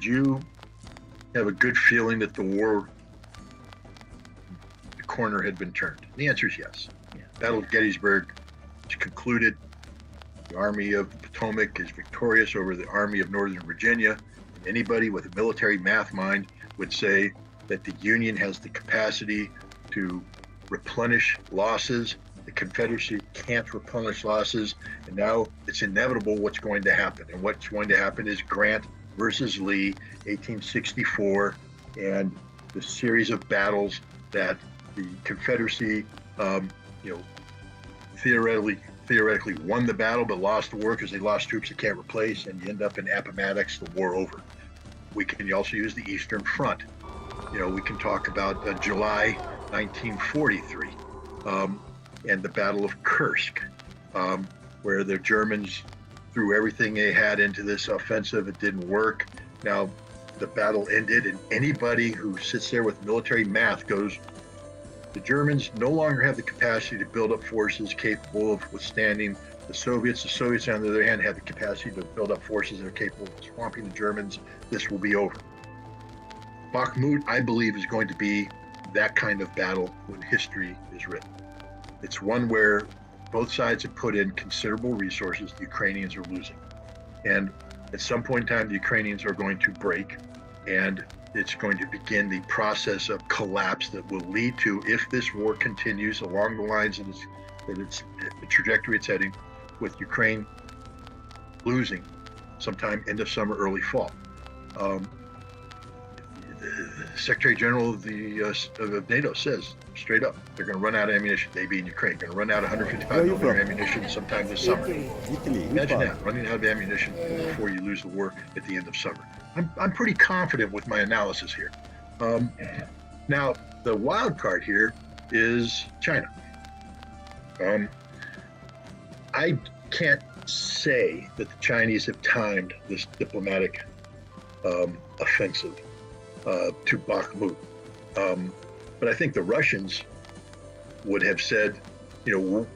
did you have a good feeling that the corner had been turned? And the answer is yes. Yeah. Battle of Gettysburg is concluded. The Army of the Potomac is victorious over the Army of Northern Virginia. And anybody with a military math mind would say that the Union has the capacity to replenish losses. The Confederacy can't replenish losses. And now it's inevitable what's going to happen. And what's going to happen is Grant versus Lee, 1864, and the series of battles that the Confederacy, theoretically won the battle, but lost the war because they lost troops they can't replace, and you end up in Appomattox, the war over. We can also use the Eastern Front. We can talk about July 1943 and the Battle of Kursk, where the Germans threw everything they had into this offensive. It didn't work. Now the battle ended, and anybody who sits there with military math goes, the Germans no longer have the capacity to build up forces capable of withstanding the Soviets. The Soviets, on the other hand, have the capacity to build up forces that are capable of swamping the Germans. This will be over. Bakhmut, I believe, is going to be that kind of battle when history is written. It's one where both sides have put in considerable resources. The Ukrainians are losing. And at some point in time, the Ukrainians are going to break, and it's going to begin the process of collapse that will lead to, if this war continues along the lines that it's the trajectory it's heading, with Ukraine losing sometime end of summer, early fall. The Secretary General of NATO says straight up, they're going to run out of ammunition. They being Ukraine, going to run out of 155 millimeter ammunition sometime this summer. Imagine that, running out of ammunition before you lose the war at the end of summer. I'm pretty confident with my analysis here. Now, the wild card here is China. I can't say that the Chinese have timed this diplomatic offensive to Bakhmut. But I think the Russians would have said, you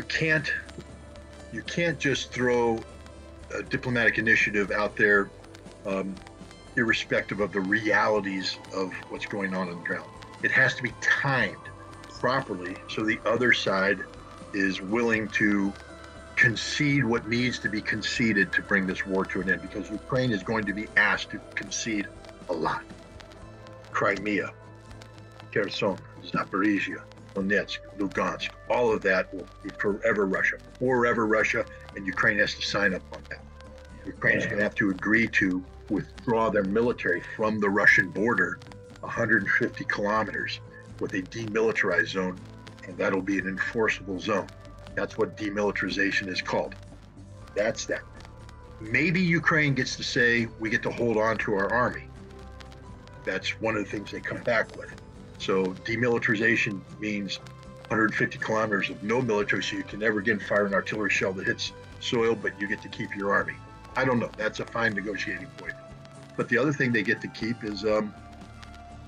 can't just throw a diplomatic initiative out there irrespective of the realities of what's going on the ground. It has to be timed properly so the other side is willing to concede what needs to be conceded to bring this war to an end, because Ukraine is going to be asked to concede a lot. Crimea, Kherson, Zaporizhia, Donetsk, Lugansk, all of that will be forever Russia, and Ukraine has to sign up on that. Ukraine's going to have to agree to withdraw their military from the Russian border 150 kilometers with a demilitarized zone, and that'll be an enforceable zone. That's what demilitarization is called. That's that. Maybe Ukraine gets to say, we get to hold on to our army. That's one of the things they come back with. So demilitarization means 150 kilometers of no military, so you can never again fire an artillery shell that hits soil, but you get to keep your army. I don't know. That's a fine negotiating point. But the other thing they get to keep is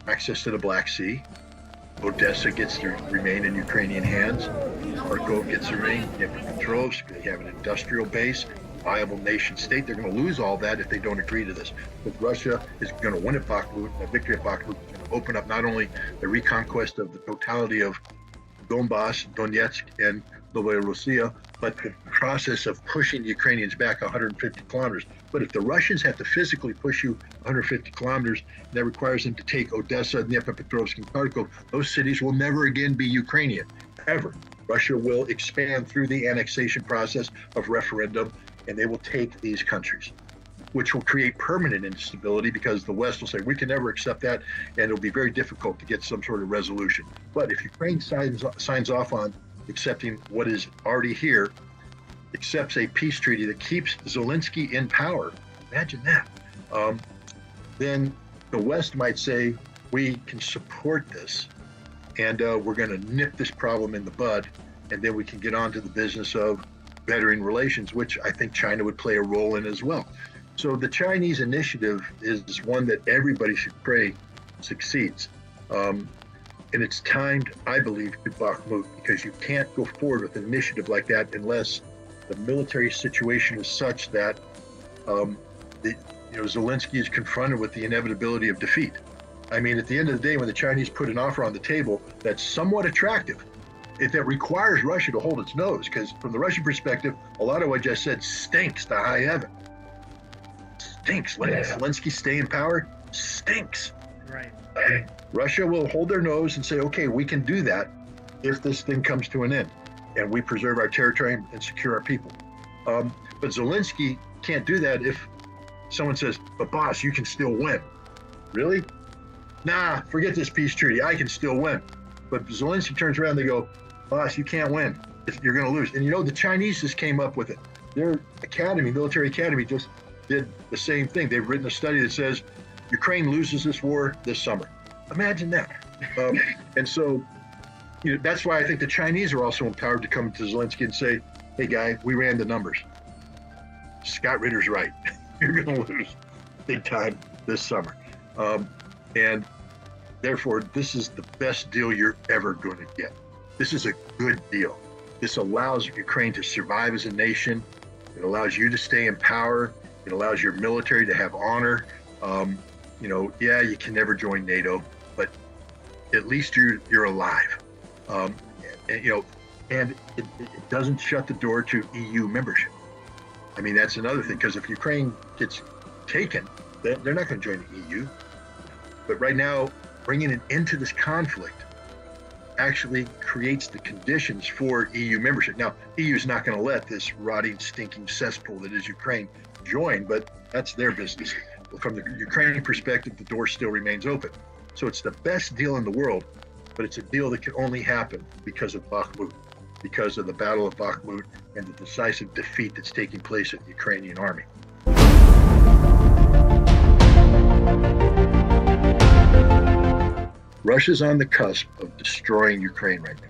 access to the Black Sea. Odessa gets to remain in Ukrainian hands. Kharkov gets to remain. Dnipropetrovsk, they have an industrial base, viable nation state. They're going to lose all that if they don't agree to this. But Russia is going to win at Bakhmut. A victory at Bakhmut is going to open up not only the reconquest of the totality of Donbass, Donetsk, and Novorossiya, but the process of pushing the Ukrainians back 150 kilometers. But if the Russians have to physically push you 150 kilometers, that requires them to take Odessa, Dnipropetrovsk, and Kharkov. Those cities will never again be Ukrainian, ever. Russia will expand through the annexation process of referendum, and they will take these countries, which will create permanent instability, because the West will say, we can never accept that, and it'll be very difficult to get some sort of resolution. But if Ukraine signs off on accepting what is already here, accepts a peace treaty that keeps Zelensky in power, imagine that, then the West might say, we can support this, and we're going to nip this problem in the bud, and then we can get on to the business of bettering relations, which I think China would play a role in as well. So the Chinese initiative is one that everybody should pray succeeds. And it's timed, I believe, to Bakhmut, because you can't go forward with an initiative like that unless the military situation is such that Zelensky is confronted with the inevitability of defeat. I mean, at the end of the day, when the Chinese put an offer on the table that's somewhat attractive, that requires Russia to hold its nose, because from the Russian perspective, a lot of what I just said stinks to high heaven. Stinks. Letting Zelensky stay in power stinks. Right. Russia will hold their nose and say, okay, we can do that if this thing comes to an end and we preserve our territory and secure our people. But Zelensky can't do that if someone says, but boss, you can still win. Really? Nah, forget this peace treaty. I can still win. But Zelensky turns around and they go, boss, you can't win. You're going to lose. And the Chinese just came up with it. Their academy, military academy, just did the same thing. They've written a study that says Ukraine loses this war this summer. Imagine that. And so that's why I think the Chinese are also empowered to come to Zelensky and say, hey, guy, we ran the numbers. Skot Riter's right. You're going to lose big time this summer. And therefore, this is the best deal you're ever going to get. This is a good deal. This allows Ukraine to survive as a nation. It allows you to stay in power. It allows your military to have honor. Yeah, you can never join NATO, but at least you're alive. And it doesn't shut the door to EU membership. I mean, that's another thing, because if Ukraine gets taken, they're not going to join the EU. But right now, bringing it into this conflict actually creates the conditions for EU membership. Now, EU is not going to let this rotting, stinking cesspool that is Ukraine join, but that's their business. From the Ukrainian perspective, the door still remains open. So it's the best deal in the world, but it's a deal that can only happen because of Bakhmut, because of the Battle of Bakhmut and the decisive defeat that's taking place in the Ukrainian army. Russia's on the cusp of destroying Ukraine right now.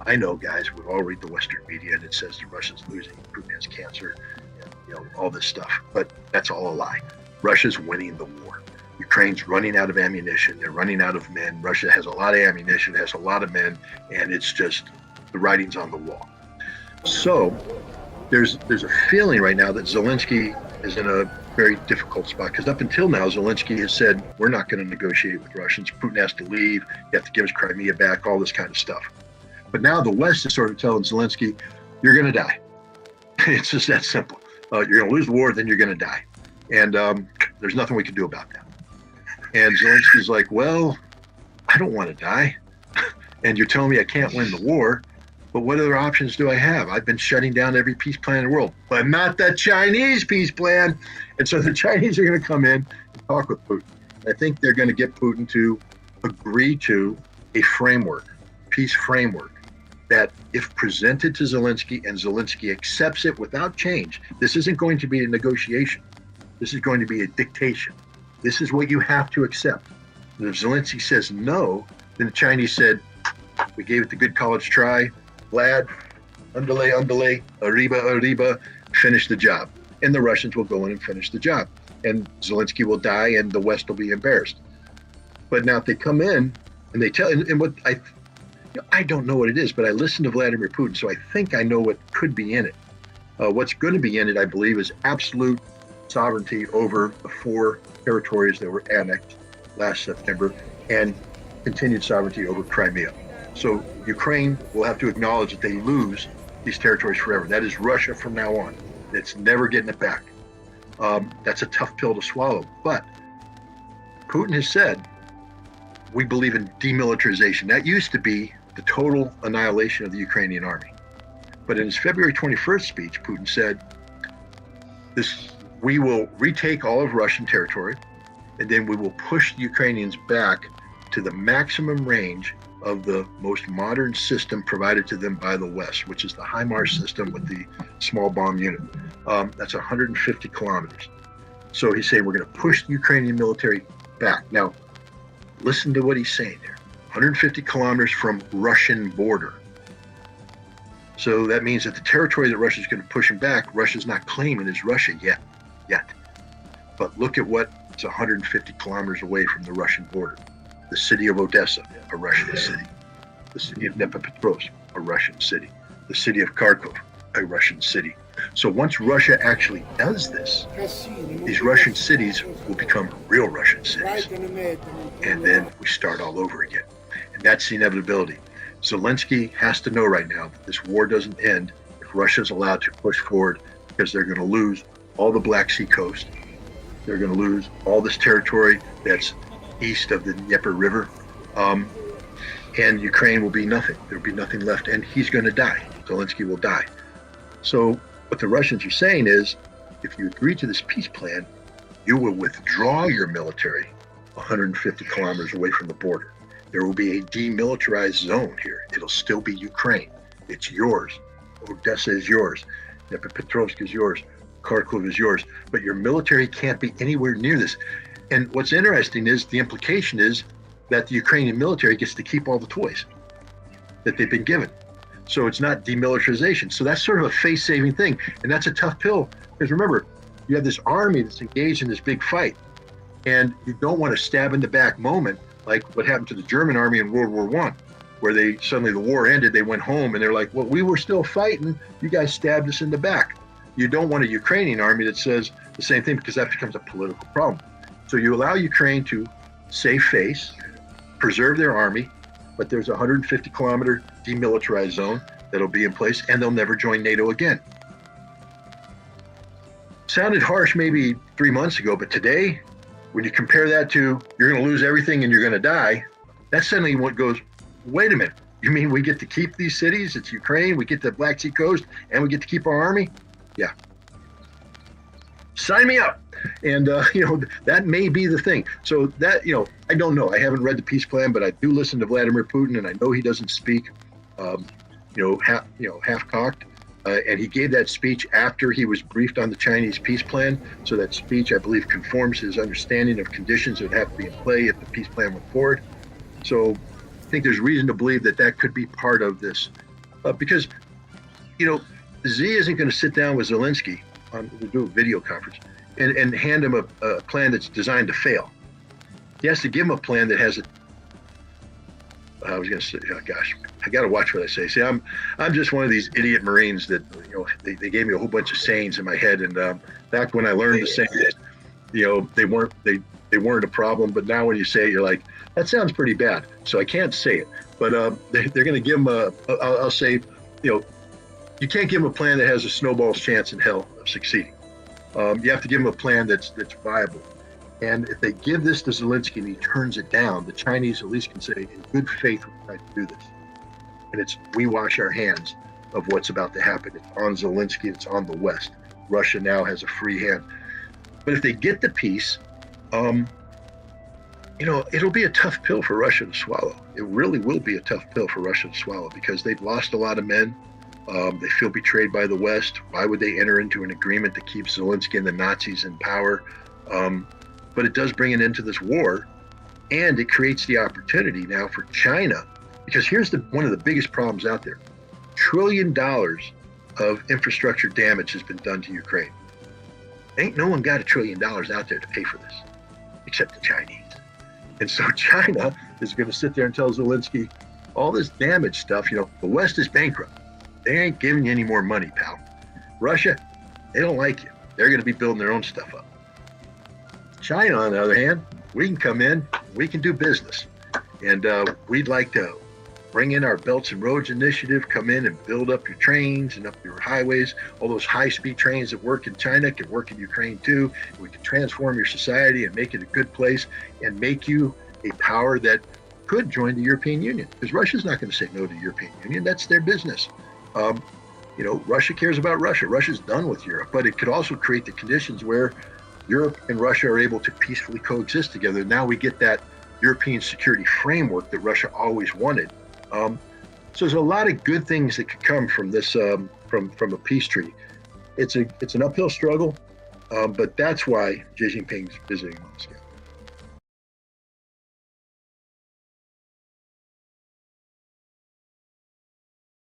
I know, guys, we all read the Western media and it says that Russia's losing, Putin has cancer, and, all this stuff, but that's all a lie. Russia's winning the war. Ukraine's running out of ammunition. They're running out of men. Russia has a lot of ammunition, has a lot of men, and it's just the writing's on the wall. So there's a feeling right now that Zelensky is in a very difficult spot, because up until now, Zelensky has said, we're not going to negotiate with Russians. Putin has to leave. You have to give us Crimea back, all this kind of stuff. But now the West is sort of telling Zelensky, you're going to die. It's just that simple. You're going to lose the war, then you're going to die. And there's nothing we can do about that. And Zelensky's like, well, I don't want to die. And you're telling me I can't win the war, but what other options do I have? I've been shutting down every peace plan in the world, but not the Chinese peace plan. And so the Chinese are going to come in and talk with Putin. I think they're going to get Putin to agree to a framework, peace framework, that if presented to Zelensky and Zelensky accepts it without change, this isn't going to be a negotiation. This is going to be a dictation. This is what you have to accept. And if Zelensky says no, then the Chinese said, we gave it the good college try. Vlad, underlay, arriba, finish the job. And the Russians will go in and finish the job. And Zelensky will die and the West will be embarrassed. But now if they come in and they tell, and what I don't know what it is, but I listen to Vladimir Putin, so I think I know what could be in it. What's going to be in it, I believe, is absolute sovereignty over the 4 territories that were annexed last September and continued sovereignty over Crimea. So Ukraine will have to acknowledge that they lose these territories forever. That is Russia from now on. It's never getting it back. That's a tough pill to swallow. But Putin has said, we believe in demilitarization. That used to be the total annihilation of the Ukrainian army. But in his February 21st speech, Putin said, we will retake all of Russian territory, and then we will push the Ukrainians back to the maximum range of the most modern system provided to them by the West, which is the HIMARS system with the small bomb unit. That's 150 kilometers. So he's saying we're going to push the Ukrainian military back. Now, listen to what he's saying there. 150 kilometers from Russian border. So that means that the territory that Russia's going to push him back, Russia's not claiming is Russia yet. But look at what's 150 kilometers away from the Russian border. The city of Odessa, a Russian city. The city of Dnipropetrovsk, a Russian city. The city of Kharkov, a Russian city. So once Russia actually does this, these Russian cities will become real Russian cities. And then we start all over again. And that's the inevitability. Zelensky has to know right now that this war doesn't end if Russia's allowed to push forward, because they're going to lose all the Black Sea coast. They're going to lose all this territory that's east of the Dnieper River. And Ukraine will be nothing. There'll be nothing left. And he's going to die. Zelensky will die. So what the Russians are saying is, if you agree to this peace plan, you will withdraw your military 150 kilometers away from the border. There will be a demilitarized zone here. It'll still be Ukraine. It's yours. Odessa is yours. Dnipropetrovsk is yours. Kharkov is yours. But your military can't be anywhere near this. And what's interesting is the implication is that the Ukrainian military gets to keep all the toys that they've been given. So it's not demilitarization. So that's sort of a face-saving thing. And that's a tough pill, because remember, you have this army that's engaged in this big fight, and you don't want a stab in the back moment like what happened to the German army in World War I, where they suddenly, the war ended, they went home and they're like, well, we were still fighting, you guys stabbed us in the back. You don't want a Ukrainian army that says the same thing, because that becomes a political problem. So you allow Ukraine to save face, preserve their army, but there's a 150 kilometer demilitarized zone that'll be in place, and they'll never join NATO again. Sounded harsh maybe 3 months ago, but today, when you compare that to you're going to lose everything and you're going to die, that's suddenly what goes, wait a minute, you mean we get to keep these cities? It's Ukraine, we get the Black Sea coast, and we get to keep our army? Yeah. Sign me up. And, that may be the thing. So that, I don't know. I haven't read the peace plan, but I do listen to Vladimir Putin, and I know he doesn't speak, half-cocked. And he gave that speech after he was briefed on the Chinese peace plan. So that speech, I believe, conforms his understanding of conditions that would have to be in play if the peace plan went forward. So I think there's reason to believe that that could be part of this. Because, Z isn't going to sit down with Zelensky to do a video conference and hand him a plan that's designed to fail. He has to give him a plan that has I was going to say, oh gosh, I got to watch what I say. See, I'm just one of these idiot Marines that, they gave me a whole bunch of sayings in my head. And back when I learned the sayings, they weren't a problem. But now when you say it, you're like, that sounds pretty bad. So I can't say it. But they're going to give him I'll say, you can't give him a plan that has a snowball's chance in hell of succeeding. You have to give him a plan that's viable. And if they give this to Zelensky and he turns it down, the Chinese at least can say, in good faith, we tried to do this. And we wash our hands of what's about to happen. It's on Zelensky, it's on the West. Russia now has a free hand. But if they get the peace, it'll be a tough pill for Russia to swallow. It really will be a tough pill for Russia to swallow, because they've lost a lot of men. They feel betrayed by the West. Why would they enter into an agreement that keeps Zelensky and the Nazis in power? But it does bring an end to this war, and it creates the opportunity now for China, because here's one of the biggest problems out there. $1 trillion of infrastructure damage has been done to Ukraine. Ain't no one got $1 trillion out there to pay for this, except the Chinese. And so China is going to sit there and tell Zelensky, all this damage stuff, the West is bankrupt. They ain't giving you any more money, pal. Russia, they don't like you. They're going to be building their own stuff up. China, on the other hand, we can come in, we can do business. And we'd like to bring in our Belts and Roads Initiative, come in and build up your trains and up your highways. All those high-speed trains that work in China can work in Ukraine too. We can transform your society and make it a good place and make you a power that could join the European Union. Because Russia's not going to say no to the European Union. That's their business. Russia cares about Russia. Russia's done with Europe. But it could also create the conditions where Europe and Russia are able to peacefully coexist together. Now we get that European security framework that Russia always wanted. So there's a lot of good things that could come from this, from a peace treaty. It's an uphill struggle, but that's why Xi Jinping's visiting Moscow.